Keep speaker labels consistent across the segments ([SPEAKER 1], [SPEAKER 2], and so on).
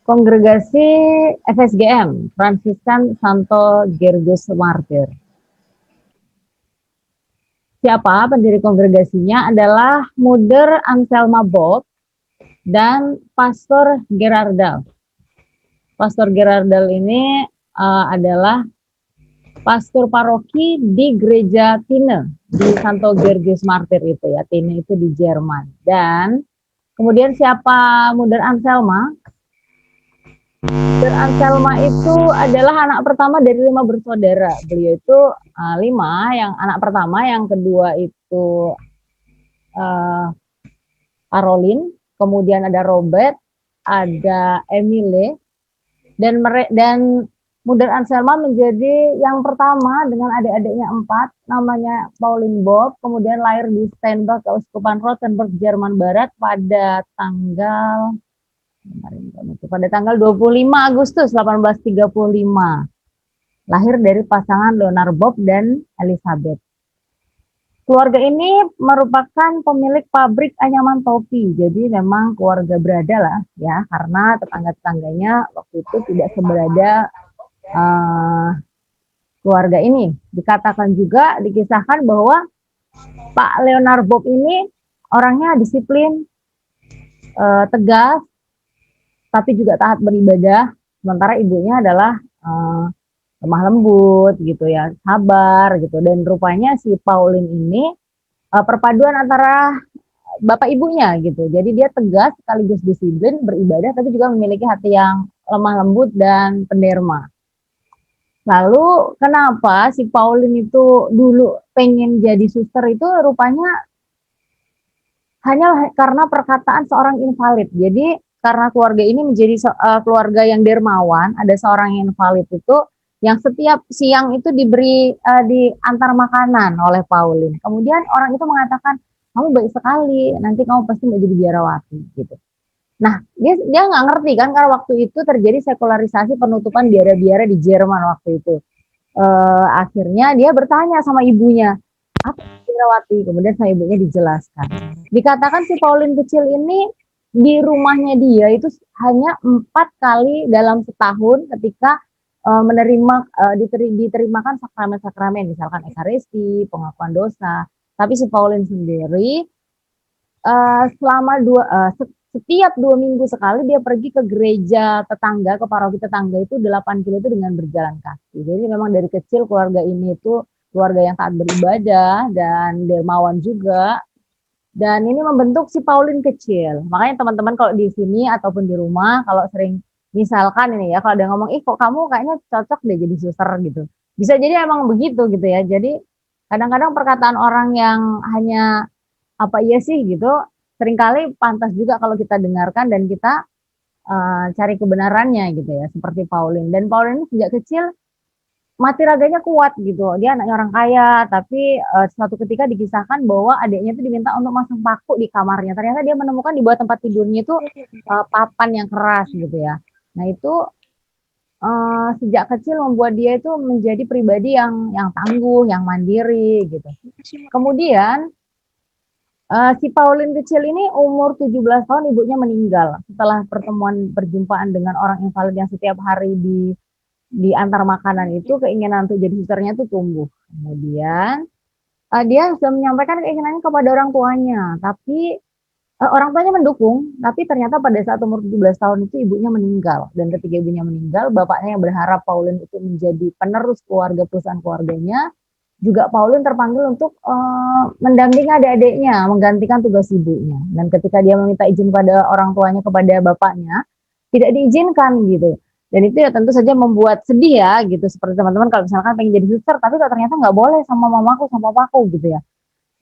[SPEAKER 1] Kongregasi FSGM, Fransiskan Santo Georgius Martir. Siapa pendiri kongregasinya adalah Mother Anselma Bob dan Pastor Gerardal. Pastor Gerardal ini adalah pastor paroki di gereja Tine di Santo Georgius Martir itu ya. Tine itu di Jerman. Dan kemudian siapa Mother Anselma? Mother Anselma itu adalah anak pertama dari 5 bersaudara. Beliau itu 5, yang anak pertama, yang kedua itu Caroline, kemudian ada Robert, ada Emile, dan Mother Anselma menjadi yang pertama dengan adik-adiknya 4, namanya Pauline Bob, kemudian lahir di Steinbach, Keuskupan Rothenburg, Jerman Barat pada tanggal 25 Agustus 1835. Lahir dari pasangan Leonard Bob dan Elizabeth. Keluarga ini merupakan pemilik pabrik anyaman topi. Jadi memang keluarga berada lah ya, karena tetangga-tetangganya waktu itu tidak seberada keluarga ini. Dikatakan juga, dikisahkan bahwa Pak Leonard Bob ini orangnya disiplin, tegas, tapi juga taat beribadah, sementara ibunya adalah lemah lembut gitu ya, sabar gitu. Dan rupanya si Pauline ini perpaduan antara bapak ibunya gitu. Jadi dia tegas sekaligus disiplin, beribadah, tapi juga memiliki hati yang lemah lembut dan penderma. Lalu kenapa si Pauline itu dulu pengen jadi suster itu rupanya hanya karena perkataan seorang invalid. Jadi karena keluarga ini menjadi keluarga yang dermawan, ada seorang invalid itu yang setiap siang itu diberi diantar makanan oleh Pauline. Kemudian orang itu mengatakan, kamu baik sekali, nanti kamu pasti mau jadi biarawati gitu. Nah, dia nggak ngerti kan, karena waktu itu terjadi sekularisasi, penutupan biara-biara di Jerman waktu itu. Akhirnya dia bertanya sama ibunya, apa biarawati? Kemudian sama ibunya dijelaskan. Dikatakan si Pauline kecil ini di rumahnya dia itu hanya 4 kali dalam setahun ketika menerima diterimakan sakramen-sakramen, misalkan ekaristi, pengakuan dosa. Tapi si Pauline sendiri selama setiap 2 minggu sekali dia pergi ke gereja tetangga, ke paroki tetangga itu 8 kilo itu dengan berjalan kaki. Jadi memang dari kecil keluarga ini itu keluarga yang taat beribadah dan dermawan juga. Dan ini membentuk si Pauline kecil. Makanya teman-teman kalau di sini ataupun di rumah, kalau sering misalkan ini ya, kalau ada ngomong, ih kok kamu kayaknya cocok deh jadi suster gitu. Bisa jadi emang begitu gitu ya. Jadi kadang-kadang perkataan orang yang hanya apa iya sih gitu, seringkali pantas juga kalau kita dengarkan dan kita cari kebenarannya gitu ya. Seperti Pauline. Dan Pauline ini sejak kecil mati raganya kuat gitu. Dia anaknya orang kaya, tapi suatu ketika dikisahkan bahwa adiknya itu diminta untuk masang paku di kamarnya. Ternyata dia menemukan di bawah tempat tidurnya itu papan yang keras gitu ya. Nah itu sejak kecil membuat dia itu menjadi pribadi yang tangguh, yang mandiri gitu. Kemudian si Pauline kecil ini umur 17 tahun ibunya meninggal setelah perjumpaan dengan orang invalid yang setiap hari di antar makanan itu, keinginan untuk jadi susternya itu tumbuh. Kemudian dia sudah menyampaikan keinginannya kepada orang tuanya, tapi orang tuanya mendukung, tapi ternyata pada saat umur 17 tahun itu ibunya meninggal. Dan ketika ibunya meninggal, bapaknya yang berharap Pauline itu menjadi penerus perusahaan keluarganya, juga Pauline terpanggil untuk mendampingi adik-adiknya, menggantikan tugas ibunya. Dan ketika dia meminta izin pada orang tuanya, kepada bapaknya, tidak diizinkan gitu. Dan itu ya tentu saja membuat sedih ya gitu, seperti teman-teman kalau misalkan pengen jadi suster tapi kok ternyata nggak boleh sama mamaku sama papaku gitu ya.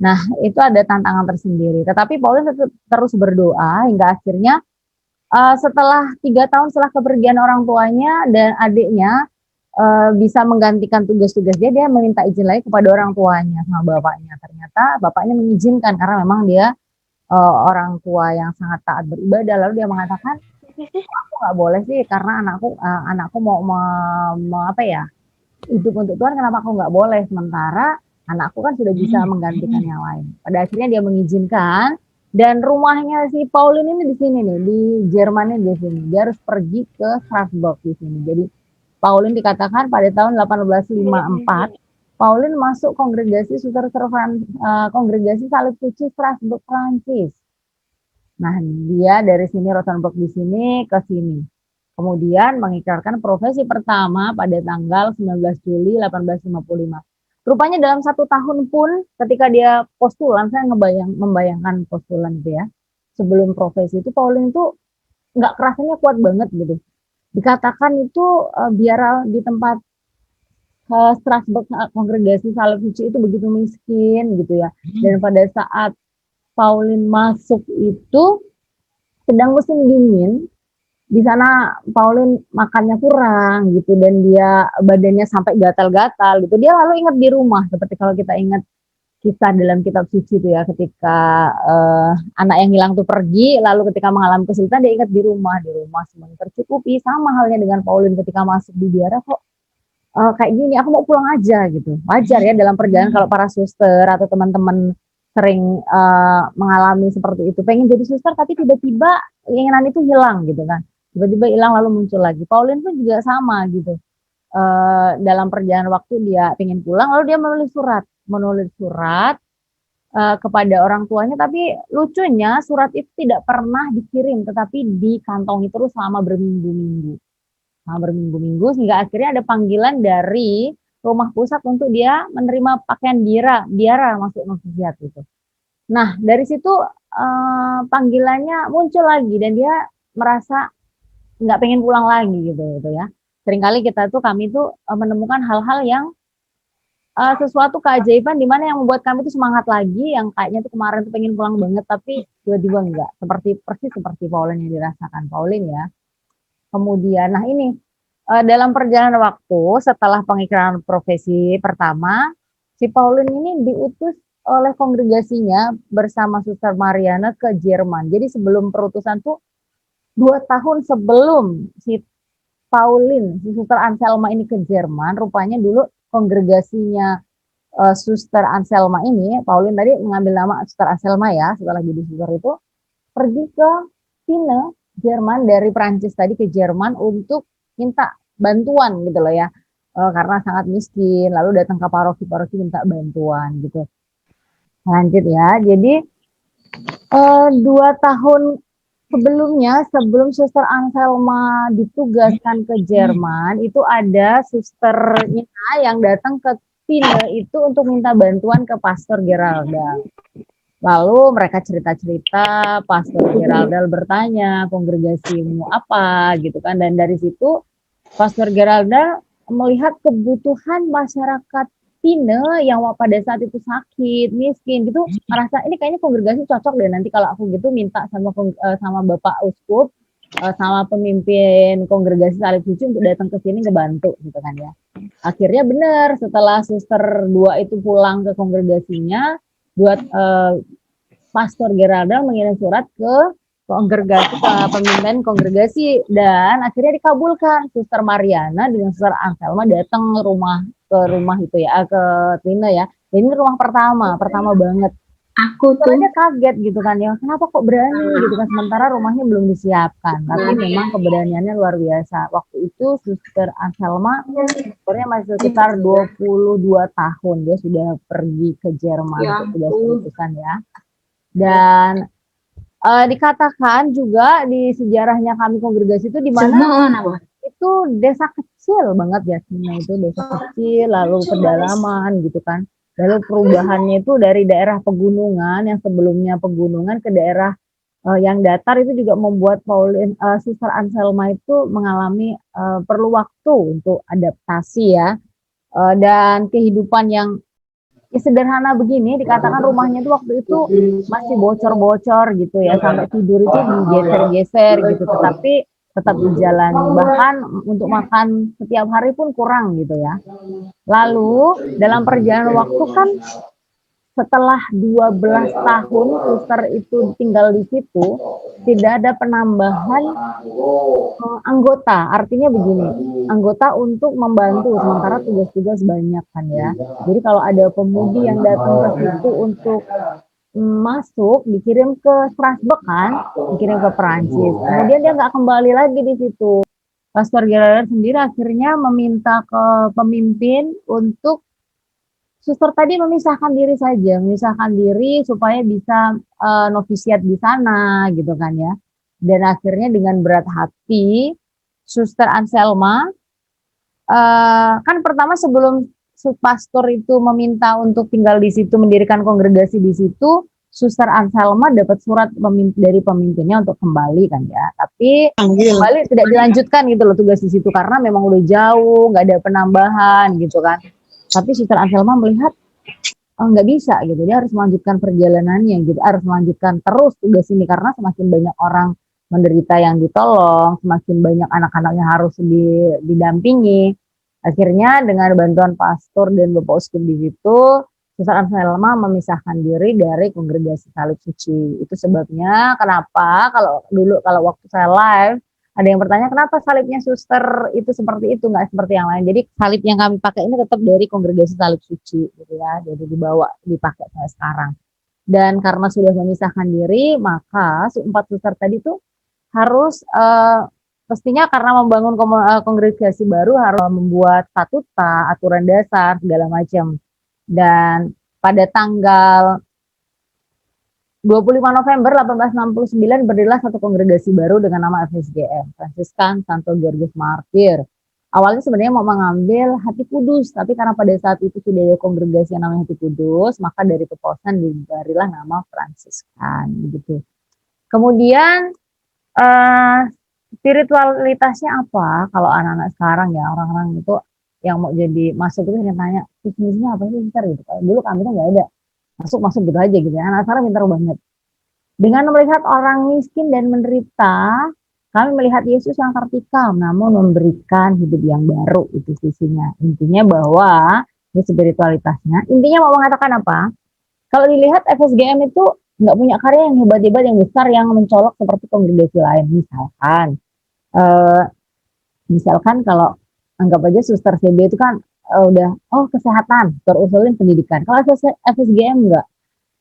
[SPEAKER 1] Nah itu ada tantangan tersendiri, tetapi Pauline terus berdoa hingga akhirnya setelah 3 tahun setelah kepergian orang tuanya dan adiknya bisa menggantikan tugas-tugas dia meminta izin lagi kepada orang tuanya sama bapaknya. Ternyata bapaknya mengizinkan karena memang dia orang tua yang sangat taat beribadah. Lalu dia mengatakan, aku nggak boleh sih karena anakku mau apa ya, hidup untuk Tuhan, kenapa aku nggak boleh, sementara anakku kan sudah bisa menggantikan yang lain. Pada akhirnya dia mengizinkan Dan rumahnya si Pauline ini di sini nih, di Jerman di sini. Dia harus pergi ke Strasbourg di sini. Jadi Pauline dikatakan pada tahun 1854 Pauline masuk kongregasi kongregasi Salib Suci Strasbourg Prancis. Nah, dia dari sini Rosenberg di sini ke sini. Kemudian mengikrarkan profesi pertama pada tanggal 19 Juli 1855. Rupanya dalam 1 tahun pun ketika dia postulan, saya membayangkan postulan itu ya. Sebelum profesi itu Pauline itu nggak kerasanya kuat banget gitu. Dikatakan itu biara di tempat Strasbourg kongregasi Salib Suci itu begitu miskin gitu ya. Dan pada saat Pauline masuk itu sedang musim dingin, di sana Pauline makannya kurang gitu dan dia badannya sampai gatal-gatal gitu. Dia lalu ingat di rumah seperti kalau kita ingat kisah dalam kitab suci itu ya ketika anak yang hilang tuh pergi lalu ketika mengalami kesulitan dia ingat di rumah semuanya tercukupi. Sama halnya dengan Pauline ketika masuk di biara kok kayak gini aku mau pulang aja gitu. Wajar ya dalam perjalanan kalau para suster atau teman-teman sering mengalami seperti itu. Pengen jadi suster tapi tiba-tiba keinginan itu hilang gitu kan. Tiba-tiba hilang lalu muncul lagi. Pauline pun juga sama gitu. Dalam perjalanan waktu dia pengen pulang lalu dia menulis surat kepada orang tuanya, tapi lucunya surat itu tidak pernah dikirim tetapi dikantongi terus selama berminggu-minggu. Sehingga akhirnya ada panggilan dari rumah pusat untuk dia menerima pakaian biara masuk novisiat itu. Nah, dari situ panggilannya muncul lagi dan dia merasa nggak pengen pulang lagi gitu ya. Seringkali kami tuh menemukan hal-hal yang sesuatu keajaiban di mana yang membuat kami tuh semangat lagi, yang kayaknya tuh kemarin tuh pengen pulang banget tapi tiba-tiba enggak. Persis seperti Pauline yang dirasakan Pauline ya. Kemudian, nah ini dalam perjalanan waktu setelah pengikraran profesi pertama, si Pauline ini diutus oleh kongregasinya bersama Suster Mariana ke Jerman. Jadi sebelum perutusan tuh 2 tahun sebelum si Pauline, si Suster Anselma ini ke Jerman, rupanya dulu kongregasinya Suster Anselma ini, Pauline tadi mengambil nama Suster Anselma ya, setelah jadi suster itu pergi ke Sine, Jerman dari Prancis tadi ke Jerman untuk minta bantuan gitu loh ya, karena sangat miskin, lalu datang ke paroki-paroki minta bantuan gitu. Lanjut ya, jadi 2 tahun sebelumnya, sebelum Suster Anselma ditugaskan ke Jerman, itu ada susternya yang datang ke Sine itu untuk minta bantuan ke Pastor Geralda. Lalu mereka cerita-cerita, Pastor Geralda bertanya, kongregasimu apa gitu kan. Dan dari situ Pastor Geralda melihat kebutuhan masyarakat Sine yang pada saat itu sakit, miskin gitu, merasa ini kayaknya kongregasi cocok deh nanti kalau aku gitu minta sama Bapak Uskup, sama pemimpin kongregasi Salib Suci untuk datang ke sini ngebantu gitu kan ya. Akhirnya benar setelah suster 2 itu pulang ke kongregasinya, buat Pastor Geralda mengirim surat ke kongregasi, ke pemimpin kongregasi dan akhirnya dikabulkan. Suster Mariana dengan Suster Anselma datang ke rumah itu ya, ke Tina ya. Ini rumah pertama banget. Aku tuh aja kaget gitu kan ya, kenapa kok berani gitu kan, sementara rumahnya belum disiapkan. Tapi memang keberaniannya luar biasa. Waktu itu Suster Anselma umurnya masih sekitar 22 tahun, dia sudah pergi ke Jerman untuk tugas perutusan ya. Dan dikatakan juga di sejarahnya kami kongregasi itu di mana itu desa kecil banget ya, Sina itu desa kecil, lalu pedalaman gitu kan. Lalu perubahannya itu dari daerah pegunungan yang sebelumnya pegunungan ke daerah yang datar itu juga membuat Suster Anselma itu mengalami perlu waktu untuk adaptasi ya. Dan kehidupan yang sederhana begini, dikatakan rumahnya itu waktu itu masih bocor-bocor gitu ya, sampai tidur itu digeser-geser gitu, tetapi tetap dijalani, bahkan untuk makan setiap hari pun kurang gitu ya. Lalu dalam perjalanan waktu kan setelah 12 tahun suster itu tinggal di situ, tidak ada penambahan anggota. Artinya begini, anggota untuk membantu, sementara tugas-tugas banyak kan ya. Jadi kalau ada pemudi yang datang ke situ untuk masuk, dikirim ke Strasbourg kan, dikirim ke Perancis. Kemudian dia nggak kembali lagi di situ. Pastor Gerard sendiri akhirnya meminta ke pemimpin untuk suster tadi memisahkan diri saja, memisahkan diri supaya bisa novisiat di sana gitu kan ya. Dan akhirnya dengan berat hati, Suster Anselma kan pertama sebelum pastor itu meminta untuk tinggal di situ, mendirikan kongregasi di situ, Suster Anselma dapat surat dari pemimpinnya untuk kembali kan ya. Tapi kembali tidak dilanjutkan gitu loh tugas di situ karena memang udah jauh, nggak ada penambahan gitu kan. Tapi Suster Anselma melihat nggak bisa gitu, dia harus melanjutkan perjalanannya gitu, harus melanjutkan terus tugas ini karena semakin banyak orang menderita yang ditolong, semakin banyak anak-anak yang harus didampingi. Akhirnya dengan bantuan pastor dan Bapak Uskup di situ, Suster Anselma memisahkan diri dari kongregasi Salib Suci. Itu sebabnya kenapa kalau waktu saya live ada yang bertanya kenapa salibnya suster itu seperti itu nggak seperti yang lain. Jadi salib yang kami pakai ini tetap dari kongregasi Salib Suci gitu ya. Jadi dipakai sampai sekarang. Dan karena sudah memisahkan diri, maka empat suster tadi tuh harus pastinya karena membangun kongregasi baru harus membuat statuta, aturan dasar segala macam. Dan pada tanggal 25 November 1869 berdirilah satu kongregasi baru dengan nama FSGM, Fransiskan Santo Georgius Martir. Awalnya sebenarnya mau mengambil Hati Kudus, tapi karena pada saat itu sudah ada kongregasi yang namanya Hati Kudus, maka dari keposan diberilah nama Fransiskan gitu. Kemudian spiritualitasnya apa? Kalau anak-anak sekarang ya, orang-orang itu yang mau jadi masuk itu tanya, misinya apa sih Mister gitu. Kalau dulu kami tuh nggak ada. Masuk gitu aja gitu ya. Anak sekarang pintar banget. Dengan melihat orang miskin dan menderita, kami melihat Yesus yang vertikal, namun memberikan hidup yang baru, itu sisinya. Intinya bahwa, ini spiritualitasnya, intinya mau mengatakan apa? Kalau dilihat FSGM itu nggak punya karya yang hebat-hebat, yang besar, yang mencolok seperti kongregasi lain. Misalkan kalau anggap aja suster CB itu kan udah, kesehatan, terusulin pendidikan. Kalau FSGM enggak.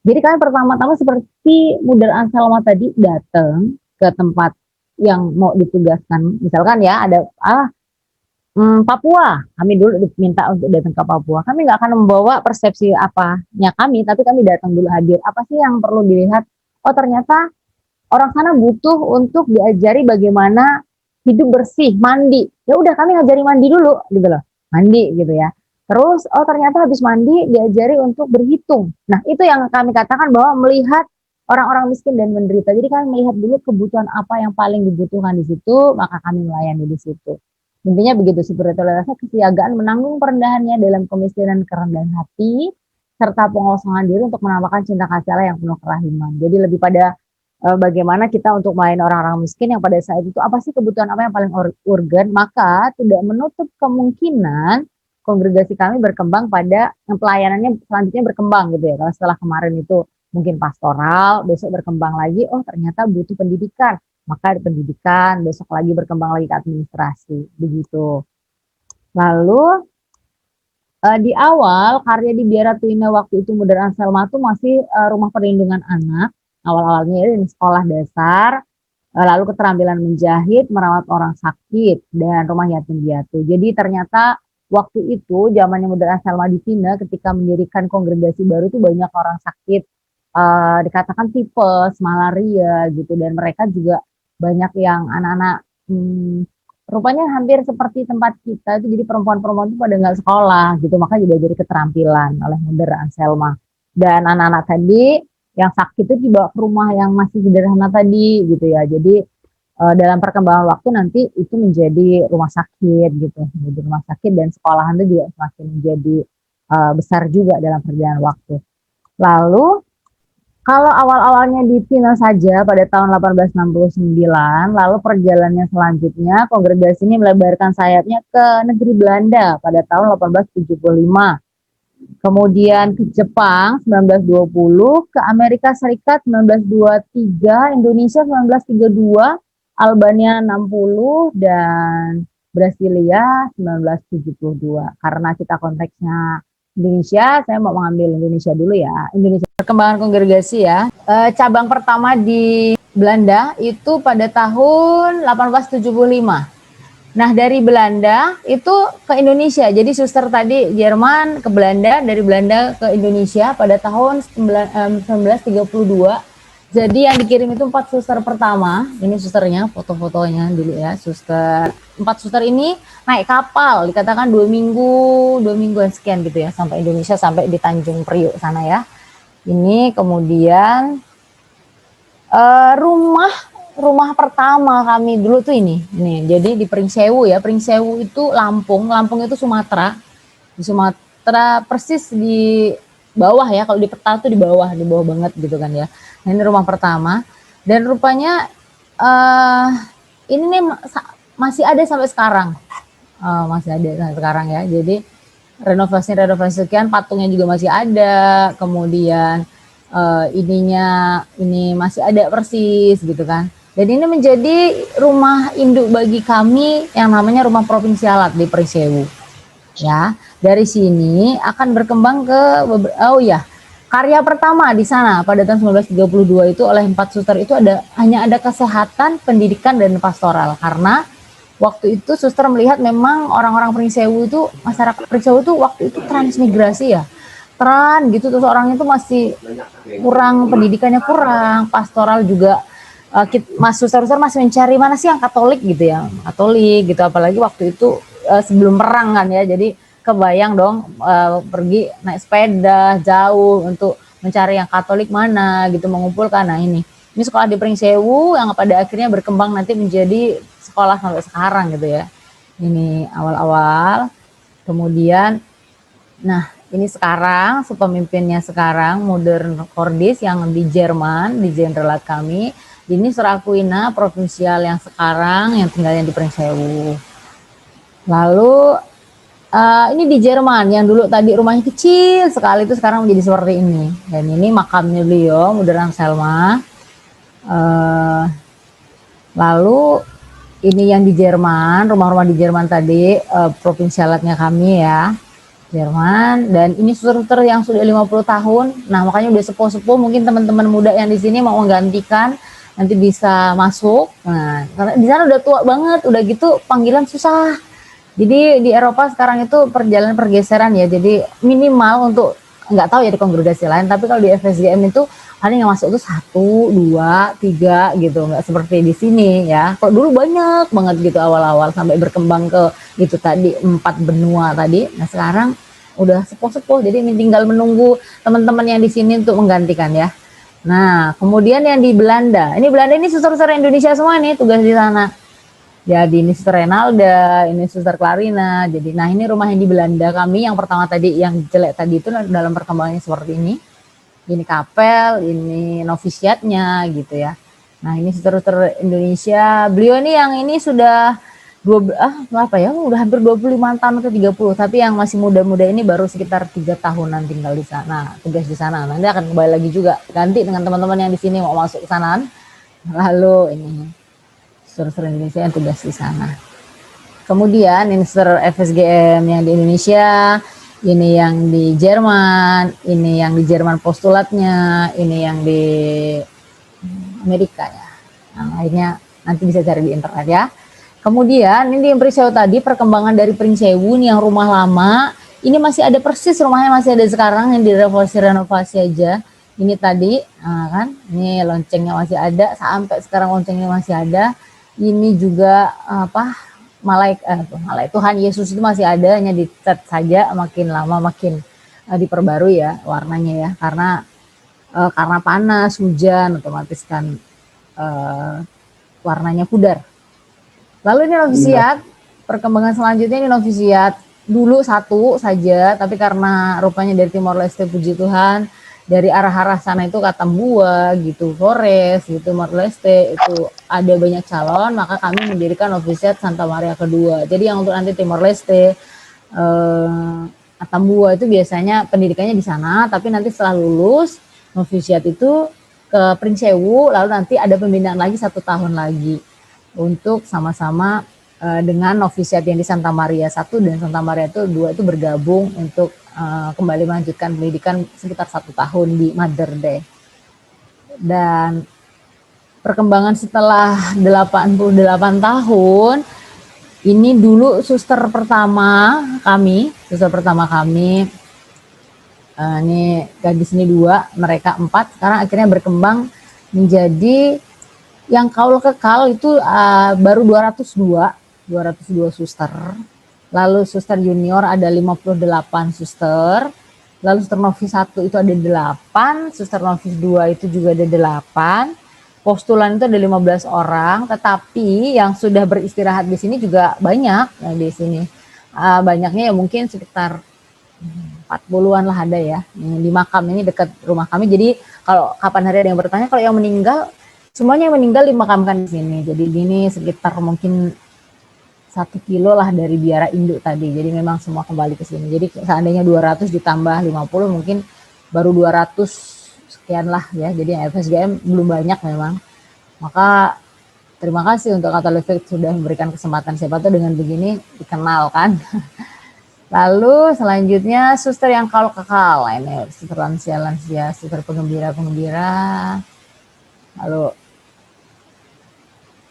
[SPEAKER 1] Jadi kami pertama-tama seperti Mudar Anselma tadi datang ke tempat yang mau ditugaskan. Misalkan ya ada Papua, kami dulu diminta untuk datang ke Papua. Kami nggak akan membawa persepsi apanya kami, tapi kami datang dulu hadir. Apa sih yang perlu dilihat? Oh ternyata orang sana butuh untuk diajari bagaimana hidup bersih, mandi. Ya udah kami ngajari mandi dulu gitu loh. Mandi gitu ya. Terus ternyata habis mandi diajari untuk berhitung. Nah, itu yang kami katakan bahwa melihat orang-orang miskin dan menderita. Jadi kami melihat dulu kebutuhan apa yang paling dibutuhkan di situ, maka kami melayani di situ. Intinya begitu, spiritualitasnya kesiagaan menanggung perendahannya dalam kemiskinan kerendahan hati, serta pengosongan diri untuk menambahkan cinta kasih Allah yang penuh kerahiman. Jadi lebih pada bagaimana kita untuk melayani orang-orang miskin yang pada saat itu apa sih kebutuhan apa yang paling urgen, maka tidak menutup kemungkinan kongregasi kami berkembang pada yang pelayanannya selanjutnya berkembang gitu ya. Kalau setelah kemarin itu mungkin pastoral, besok berkembang lagi, oh ternyata butuh pendidikan, maka pendidikan, besok lagi berkembang lagi ke administrasi, begitu. Lalu di awal karya di Biara Tuina waktu itu Mudar Anselma itu masih rumah perlindungan anak, awal-awalnya di sekolah dasar, lalu keterampilan menjahit, merawat orang sakit, dan rumah yatim piatu. Jadi ternyata waktu itu zamannya Mudar Anselma di Tina ketika mendirikan kongregasi baru itu banyak orang sakit, dikatakan tipes, malaria gitu, dan mereka juga banyak yang anak-anak rupanya hampir seperti tempat kita itu, jadi perempuan-perempuan itu pada nggak sekolah gitu, maka jadi keterampilan oleh Mudar Anselma. Dan anak-anak tadi yang sakit itu dibawa ke rumah yang masih sederhana tadi gitu ya. Jadi dalam perkembangan waktu nanti itu menjadi rumah sakit gitu, menjadi rumah sakit, dan sekolahan itu juga semakin menjadi besar juga dalam perjalanan waktu. Lalu kalau awal-awalnya di Tina saja pada tahun 1869, lalu perjalanannya selanjutnya kongregasi ini melebarkan sayapnya ke negeri Belanda pada tahun 1875. Kemudian ke Jepang 1920, ke Amerika Serikat 1923, Indonesia 1932, Albania 60, dan Brasilia 1972. Karena kita konteksnya Indonesia, saya mau mengambil Indonesia dulu ya. Indonesia perkembangan kongregasi ya. Cabang pertama di Belanda itu pada tahun 1875. Nah, dari Belanda itu ke Indonesia. Jadi suster tadi Jerman ke Belanda, dari Belanda ke Indonesia pada tahun 1932. Jadi yang dikirim itu 4 suster pertama. Ini susternya, foto-fotonya dulu ya. Empat suster ini naik kapal, dikatakan 2 minggu, 2 mingguan sekian gitu ya, sampai Indonesia, sampai di Tanjung Priok sana ya. Ini kemudian rumah pertama kami dulu tuh ini. Jadi di Pringsewu ya. Pringsewu itu Lampung itu Sumatera. Di Sumatera persis di bawah ya. Kalau di peta tuh di bawah banget gitu kan ya. Nah, ini rumah pertama dan rupanya ini nih masih ada sampai sekarang. Masih ada sampai sekarang ya. Jadi renovasi sekian, patungnya juga masih ada. Kemudian ini masih ada persis gitu kan. Dan ini menjadi rumah induk bagi kami yang namanya Rumah Provinsialat di Pringsewu. Ya, dari sini akan berkembang ke karya pertama di sana pada tahun 1932 itu oleh 4 suster itu hanya ada kesehatan, pendidikan dan pastoral, karena waktu itu suster melihat memang orang-orang Pringsewu itu, masyarakat Pringsewu itu waktu itu transmigrasi ya. Gitu, terus orang itu masih kurang, pendidikannya kurang, pastoral juga. Mas suster-suster masih mencari mana sih yang Katolik gitu ya, Katolik gitu, apalagi waktu itu sebelum perang kan ya, jadi kebayang dong pergi naik sepeda jauh untuk mencari yang Katolik mana gitu, mengumpulkan. Nah ini sekolah di Pringsewu yang pada akhirnya berkembang nanti menjadi sekolah sampai sekarang gitu ya. Ini awal-awal, kemudian nah ini sekarang pemimpinnya sekarang Modern Cordis yang di Jerman, di Jenderal kami. Ini Surakuina provinsial yang sekarang yang tinggalnya di Pringsewu. Lalu ini di Jerman yang dulu tadi rumahnya kecil sekali itu sekarang menjadi seperti ini. Dan ini makamnya beliau, Modern Selma. Lalu ini yang di Jerman, rumah-rumah di Jerman tadi, provinsialatnya kami ya, Jerman. Dan ini suster-suster yang sudah 50 tahun. Nah, makanya udah sepuh-sepuh, mungkin teman-teman muda yang di sini mau menggantikan, nanti bisa masuk. Nah, karena di sana udah tua banget, udah gitu panggilan susah. Jadi di Eropa sekarang itu perjalanan pergeseran ya. Jadi minimal untuk, nggak tahu ya di kongregasi lain, tapi kalau di FSGM itu paling yang masuk itu 1, 2, 3 gitu, nggak seperti di sini ya. Kok dulu banyak banget gitu awal-awal sampai berkembang ke itu tadi 4 benua tadi. Nah sekarang udah sepuh-sepuh, jadi tinggal menunggu teman-teman yang di sini untuk menggantikan ya. Nah kemudian yang di Belanda, ini suster-suster Indonesia semua nih tugas di sana. Jadi ini Suster Renalda, ini Suster Clarina. Jadi nah ini rumah yang di Belanda kami yang pertama tadi, yang jelek tadi itu dalam perkembangannya seperti ini. Ini kapel, ini novisiatnya gitu ya. Nah ini Suster Indonesia. Beliau ini yang ini sudah udah hampir 25 tahun atau 30. Tapi yang masih muda-muda ini baru sekitar 3 tahunan tinggal di sana, tugas di sana. Nanti akan kembali lagi juga, ganti dengan teman-teman yang di sini mau masuk ke sana. Lalu ini suster Indonesia yang tugas di sana. Kemudian ini suster FSGM yang di Indonesia, ini yang di Jerman, ini yang di Jerman postulatnya, ini yang di Amerika ya. Nah, lainnya nanti bisa cari di internet ya. Kemudian ini di Pringsewu tadi, perkembangan dari Pringsewu ini yang rumah lama, ini masih ada persis rumahnya, masih ada sekarang, yang direnovasi aja. Ini tadi, kan, ini loncengnya masih ada, sampai sekarang loncengnya masih ada. Ini juga malaikat Tuhan Yesus itu masih ada, hanya dicat saja, makin lama makin diperbarui ya warnanya ya, karena panas, hujan, otomatis kan warnanya pudar. Lalu ini novisiat, perkembangan selanjutnya ini novisiat dulu 1 saja, tapi karena rupanya dari Timor Leste, puji Tuhan, dari arah-arah sana itu Katambua gitu, Flores gitu, Timor Leste itu ada banyak calon, maka kami mendirikan novisiat Santa Maria kedua. Jadi yang untuk nanti Timor Leste, Katambua itu biasanya pendidikannya di sana, tapi nanti setelah lulus novisiat itu ke Pringsewu, lalu nanti ada pembinaan lagi 1 tahun lagi untuk sama-sama dengan novisiat yang di Santa Maria 1 dan Santa Maria 2 itu bergabung untuk kembali melanjutkan pendidikan sekitar 1 tahun di Mother Day. Dan perkembangan setelah 88 tahun, ini dulu suster pertama kami, ini gadis ini 2, mereka 4, sekarang akhirnya berkembang menjadi yang kaul kekal itu baru 202 suster. Lalu suster junior ada 58 suster. Lalu suster novis 1 itu ada 8, suster novis 2 itu juga ada 8. Postulan itu ada 15 orang, tetapi yang sudah beristirahat di sini juga banyak. Nah, di sini banyaknya ya mungkin sekitar 40-an lah ada ya. Di makam ini dekat rumah kami. Jadi kalau kapan hari ada yang bertanya, kalau yang meninggal, semuanya yang meninggal dimakamkan di sini. Jadi ini sekitar mungkin 1 kilo lah dari biara induk tadi. Jadi memang semua kembali ke sini. Jadi seandainya 200 ditambah 50 mungkin baru 200 sekian lah ya. Jadi FSGM belum banyak memang. Maka terima kasih untuk Katolik sudah memberikan kesempatan, siapa tuh dengan begini dikenal kan. Lalu selanjutnya suster yang kalau kekal, ini suster lansia, suster penggembira. Lalu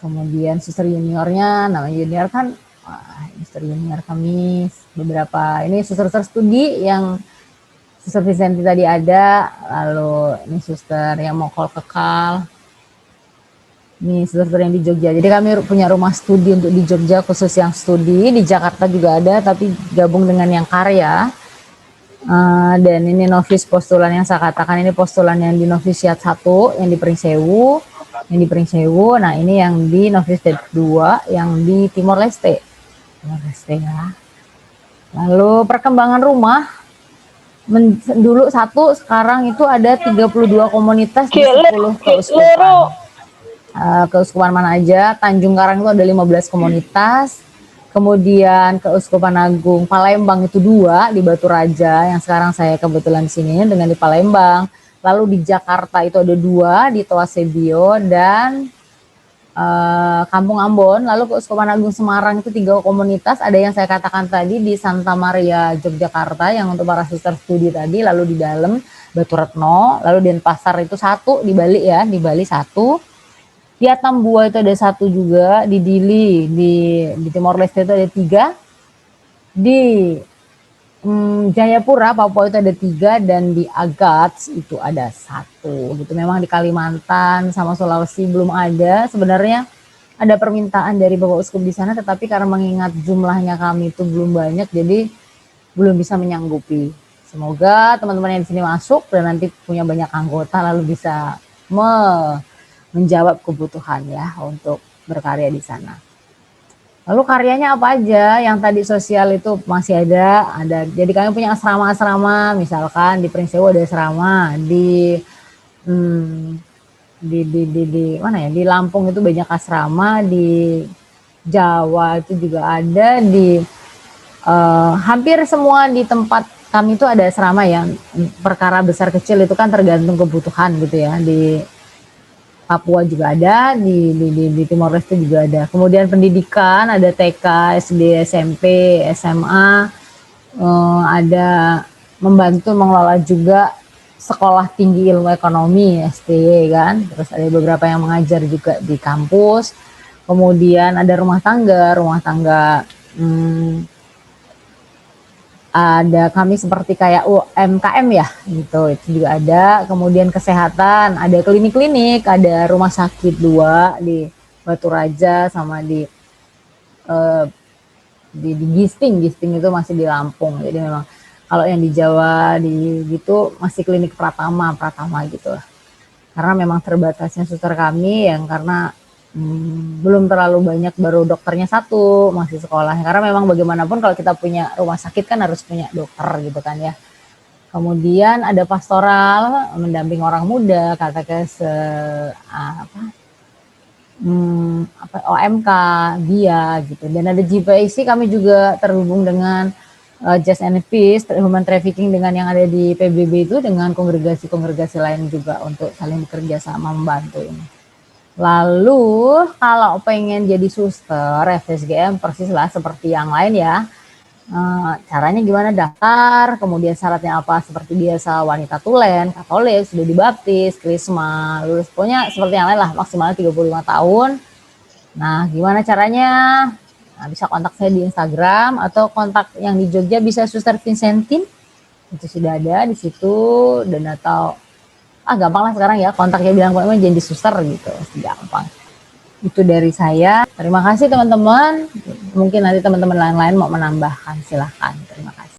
[SPEAKER 1] kemudian suster juniornya, namanya junior kan, suster junior kami beberapa, ini suster studi yang suster Vicenti tadi ada, lalu ini suster yang mau kekal. Ini suster yang di Jogja. Jadi kami punya rumah studi untuk di Jogja khusus yang studi. Di Jakarta juga ada, tapi gabung dengan yang karya. Dan ini novis postulan yang saya katakan, ini postulan yang di novisiat 1, yang di Pringsewu. Nah ini yang di novisiat 2, yang di Timor Leste ya. Lalu perkembangan rumah, dulu 1, sekarang itu ada 32 komunitas di 10 keuskupan. Keuskupan mana aja, Tanjung Karang itu ada 15 komunitas, kemudian Keuskupan Agung Palembang itu 2 di Batu Raja, yang sekarang saya kebetulan di sini dengan di Palembang. Lalu di Jakarta itu ada 2 di Toa Sebio dan Kampung Ambon. Lalu Keuskupan Agung Semarang itu 3 komunitas, ada yang saya katakan tadi di Santa Maria Yogyakarta yang untuk para suster studi tadi, lalu di dalam Batu Retno, lalu Denpasar itu 1 di Bali ya, di Bali 1. Di Atambua itu ada 1 juga, di Dili, di Timor Leste itu ada 3, di Jayapura, Papua itu ada 3, dan di Agats itu ada 1. Gitu. Memang di Kalimantan sama Sulawesi belum ada. Sebenarnya ada permintaan dari Bapak Uskup di sana, tetapi karena mengingat jumlahnya kami itu belum banyak, jadi belum bisa menyanggupi. Semoga teman-teman yang di sini masuk dan nanti punya banyak anggota, lalu bisa menjawab kebutuhan ya untuk berkarya di sana. Lalu karyanya apa aja? Yang tadi sosial itu masih ada. Jadi kami punya asrama-asrama, misalkan di Pringsewu ada asrama, di mana ya? Di Lampung itu banyak asrama, di Jawa itu juga ada, di hampir semua di tempat kami itu ada asrama yang perkara besar kecil itu kan tergantung kebutuhan gitu ya. Di Papua juga ada, di Timor Leste juga ada. Kemudian pendidikan ada TK, SD, SMP, SMA, ada membantu mengelola juga sekolah tinggi ilmu ekonomi STY kan. Terus ada beberapa yang mengajar juga di kampus. Kemudian ada rumah tangga ada kami seperti kayak UMKM ya gitu, itu juga ada. Kemudian kesehatan, ada klinik-klinik, ada rumah sakit 2 di Batu Raja sama di Gisting itu masih di Lampung. Jadi memang kalau yang di Jawa di gitu masih klinik Pratama gitu lah. Karena memang terbatasnya suster kami yang karena belum terlalu banyak, baru dokternya 1 masih sekolah, karena memang bagaimanapun kalau kita punya rumah sakit kan harus punya dokter gitu kan ya. Kemudian ada pastoral, mendamping orang muda, katekes OMK, dia gitu. Dan ada GPIC, kami juga terhubung dengan Just and Peace, Human Trafficking dengan yang ada di PBB itu, dengan kongregasi-kongregasi lain juga untuk saling bekerja sama membantu ini. Lalu kalau pengen jadi suster FSGM persis lah seperti yang lain ya. Caranya gimana daftar, kemudian syaratnya apa seperti biasa wanita tulen, Katolik, sudah dibaptis, krisma, lulus pokoknya seperti yang lain lah maksimalnya 35 tahun. Nah, gimana caranya? Nah, bisa kontak saya di Instagram atau kontak yang di Jogja bisa Suster Vincentin. Itu sudah ada di situ dan atau gampang lah sekarang ya kontaknya bilang Pak janji suster gitu, gampang. Itu dari saya. Terima kasih teman-teman. Mungkin nanti teman-teman lain-lain mau menambahkan, silahkan. Terima kasih.